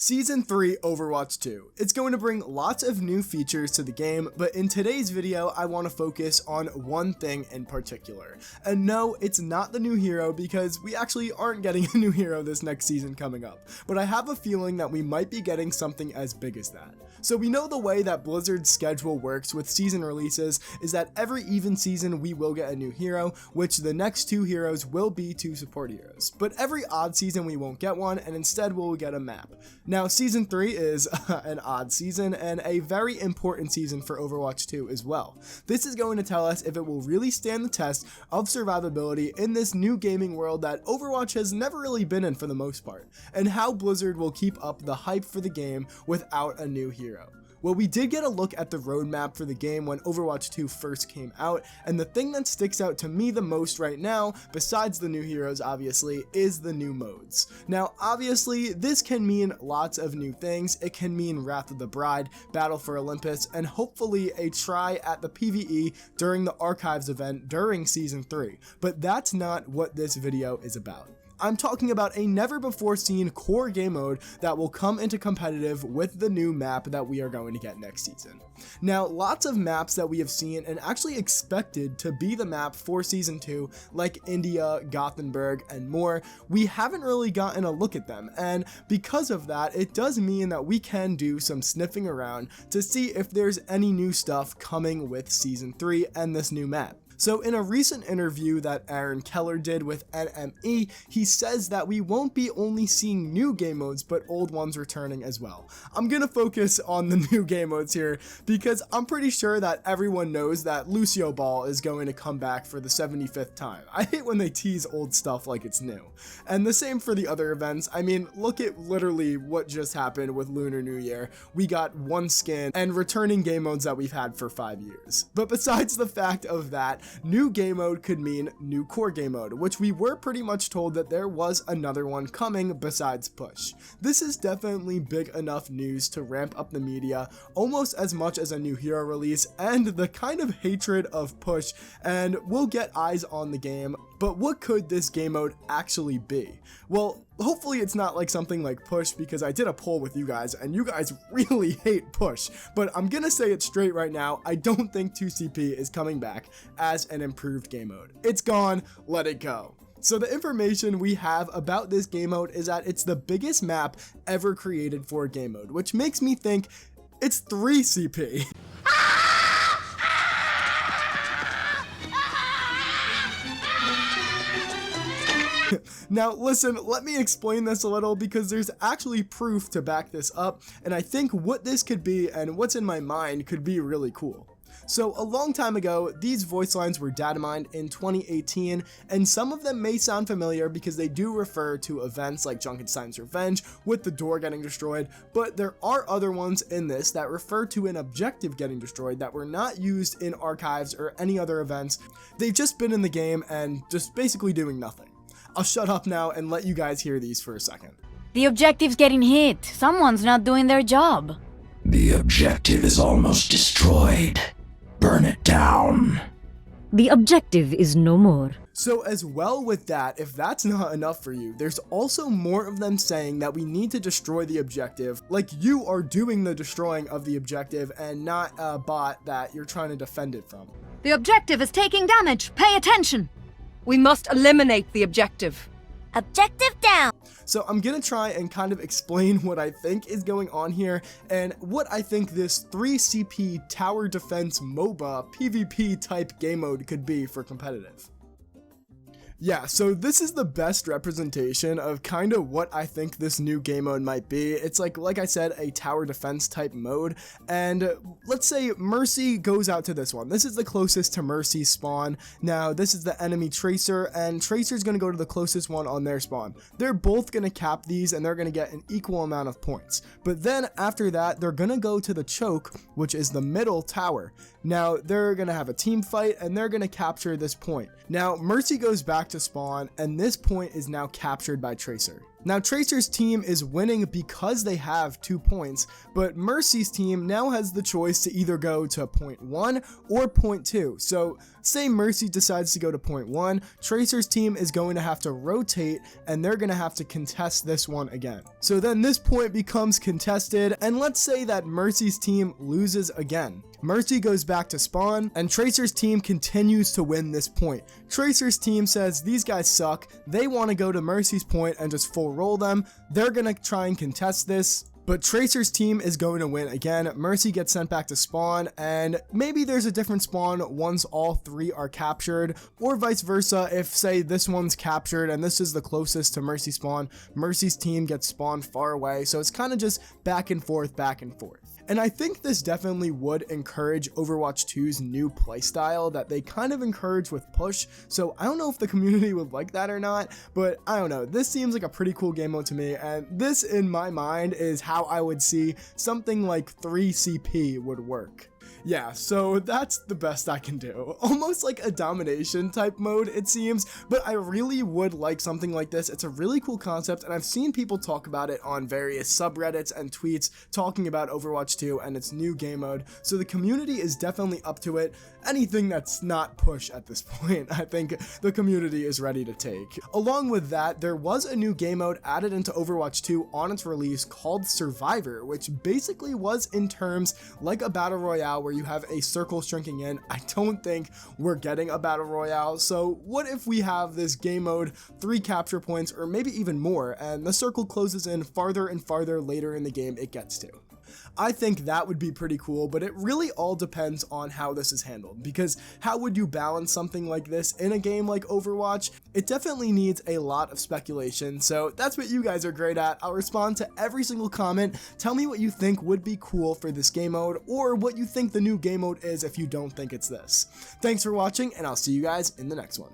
Season 3 Overwatch 2. It's going to bring lots of new features to the game, but in today's video, I want to focus on one thing in particular. And no, it's not the new hero because we actually aren't getting a new hero this next season coming up, but I have a feeling that we might be getting something as big as that. So we know the way that Blizzard's schedule works with season releases is that every even season we will get a new hero, which the next two heroes will be two support heroes. But every odd season we won't get one, and instead we'll get a map. Now season 3 is an odd season and a very important season for Overwatch 2 as well. This is going to tell us if it will really stand the test of survivability in this new gaming world that Overwatch has never really been in for the most part, and how Blizzard will keep up the hype for the game without a new hero. Well, we did get a look at the roadmap for the game when Overwatch 2 first came out, and the thing that sticks out to me the most right now, besides the new heroes obviously, is the new modes. Now obviously this can mean lots of new things. It can mean Wrath of the Bride, Battle for Olympus, and hopefully a try at the PvE during the Archives event during Season 3, but that's not what this video is about. I'm talking about a never before seen core game mode that will come into competitive with the new map that we are going to get next season. Now, lots of maps that we have seen and actually expected to be the map for season 2, like India, Gothenburg, and more, we haven't really gotten a look at them, and because of that, it does mean that we can do some sniffing around to see if there's any new stuff coming with season 3 and this new map. So in a recent interview that Aaron Keller did with NME, he says that we won't be only seeing new game modes, but old ones returning as well. I'm gonna focus on the new game modes here because I'm pretty sure that everyone knows that Lucio Ball is going to come back for the 75th time. I hate when they tease old stuff like it's new. And the same for the other events. I mean, look at literally what just happened with Lunar New Year. We got one skin and returning game modes that we've had for 5 years. But besides the fact of that, new game mode could mean new core game mode, which we were pretty much told that there was another one coming besides push. This is definitely big enough news to ramp up the media almost as much as a new hero release and the kind of hatred of push, and we'll get eyes on the game. But what could this game mode actually be? Well, hopefully it's not like something like push, because I did a poll with you guys and you guys really hate push, but I'm gonna say it straight right now, I don't think 2CP is coming back as an improved game mode. It's gone, let it go. So the information we have about this game mode is that it's the biggest map ever created for a game mode, which makes me think it's 3CP. Now listen, let me explain this a little because there's actually proof to back this up, and I think what this could be and what's in my mind could be really cool. So a long time ago, these voice lines were data mined in 2018, and some of them may sound familiar because they do refer to events like Junkenstein's Revenge with the door getting destroyed, but there are other ones in this that refer to an objective getting destroyed that were not used in Archives or any other events. They've just been in the game and just basically doing nothing. I'll shut up now and let you guys hear these for a second. The objective's getting hit. Someone's not doing their job. The objective is almost destroyed. Burn it down. The objective is no more. So as well with that, if that's not enough for you, there's also more of them saying that we need to destroy the objective, like you are doing the destroying of the objective and not a bot that you're trying to defend it from. The objective is taking damage. Pay attention. We must eliminate the objective. Objective down. So I'm gonna try and kind of explain what I think is going on here and what I think this 3CP tower defense MOBA PvP type game mode could be for competitive. Yeah, so this is the best representation of kind of what I think this new game mode might be. It's like I said, a tower defense type mode, and let's say Mercy goes out to this one. This is the closest to Mercy's spawn. Now, this is the enemy Tracer, and Tracer's gonna go to the closest one on their spawn. They're both gonna cap these, and they're gonna get an equal amount of points. But then after that, they're gonna go to the choke, which is the middle tower. Now, they're gonna have a team fight, and they're gonna capture this point. Now, Mercy goes back to spawn, and this point is now captured by Tracer. Now, Tracer's team is winning because they have 2 points, but Mercy's team now has the choice to either go to point 1 or point 2. So say Mercy decides to go to point 1, Tracer's team is going to have to rotate and they're going to have to contest this one again. So then this point becomes contested, and let's say that Mercy's team loses again. Mercy goes back to spawn, and Tracer's team continues to win this point. Tracer's team says these guys suck, they want to go to Mercy's point and just full roll them. They're going to try and contest this, but Tracer's team is going to win again. Mercy gets sent back to spawn, and maybe there's a different spawn once all 3 are captured, or vice versa. If, say, this one's captured and this is the closest to Mercy spawn, Mercy's team gets spawned far away, so it's kind of just back and forth, back and forth. And I think this definitely would encourage Overwatch 2's new playstyle that they kind of encourage with push, so I don't know if the community would like that or not, but I don't know. This seems like a pretty cool game mode to me, and this, in my mind, is how I would see something like 3 CP would work. Yeah, so that's the best I can do. Almost like a domination type mode, it seems, but I really would like something like this. It's a really cool concept, and I've seen people talk about it on various subreddits and tweets talking about Overwatch 2 and its new game mode, so the community is definitely up to it. Anything that's not push at this point, I think the community is ready to take. Along with that, there was a new game mode added into Overwatch 2 on its release called Survivor, which basically was in terms like a battle royale where you have a circle shrinking in. I don't think we're getting a battle royale, so what if we have this game mode 3 capture points or maybe even more, and the circle closes in farther and farther later in the game it gets to. I think that would be pretty cool, but it really all depends on how this is handled, because how would you balance something like this in a game like Overwatch? It definitely needs a lot of speculation, so that's what you guys are great at. I'll respond to every single comment. Tell me what you think would be cool for this game mode, or what you think the new game mode is if you don't think it's this. Thanks for watching, and I'll see you guys in the next one.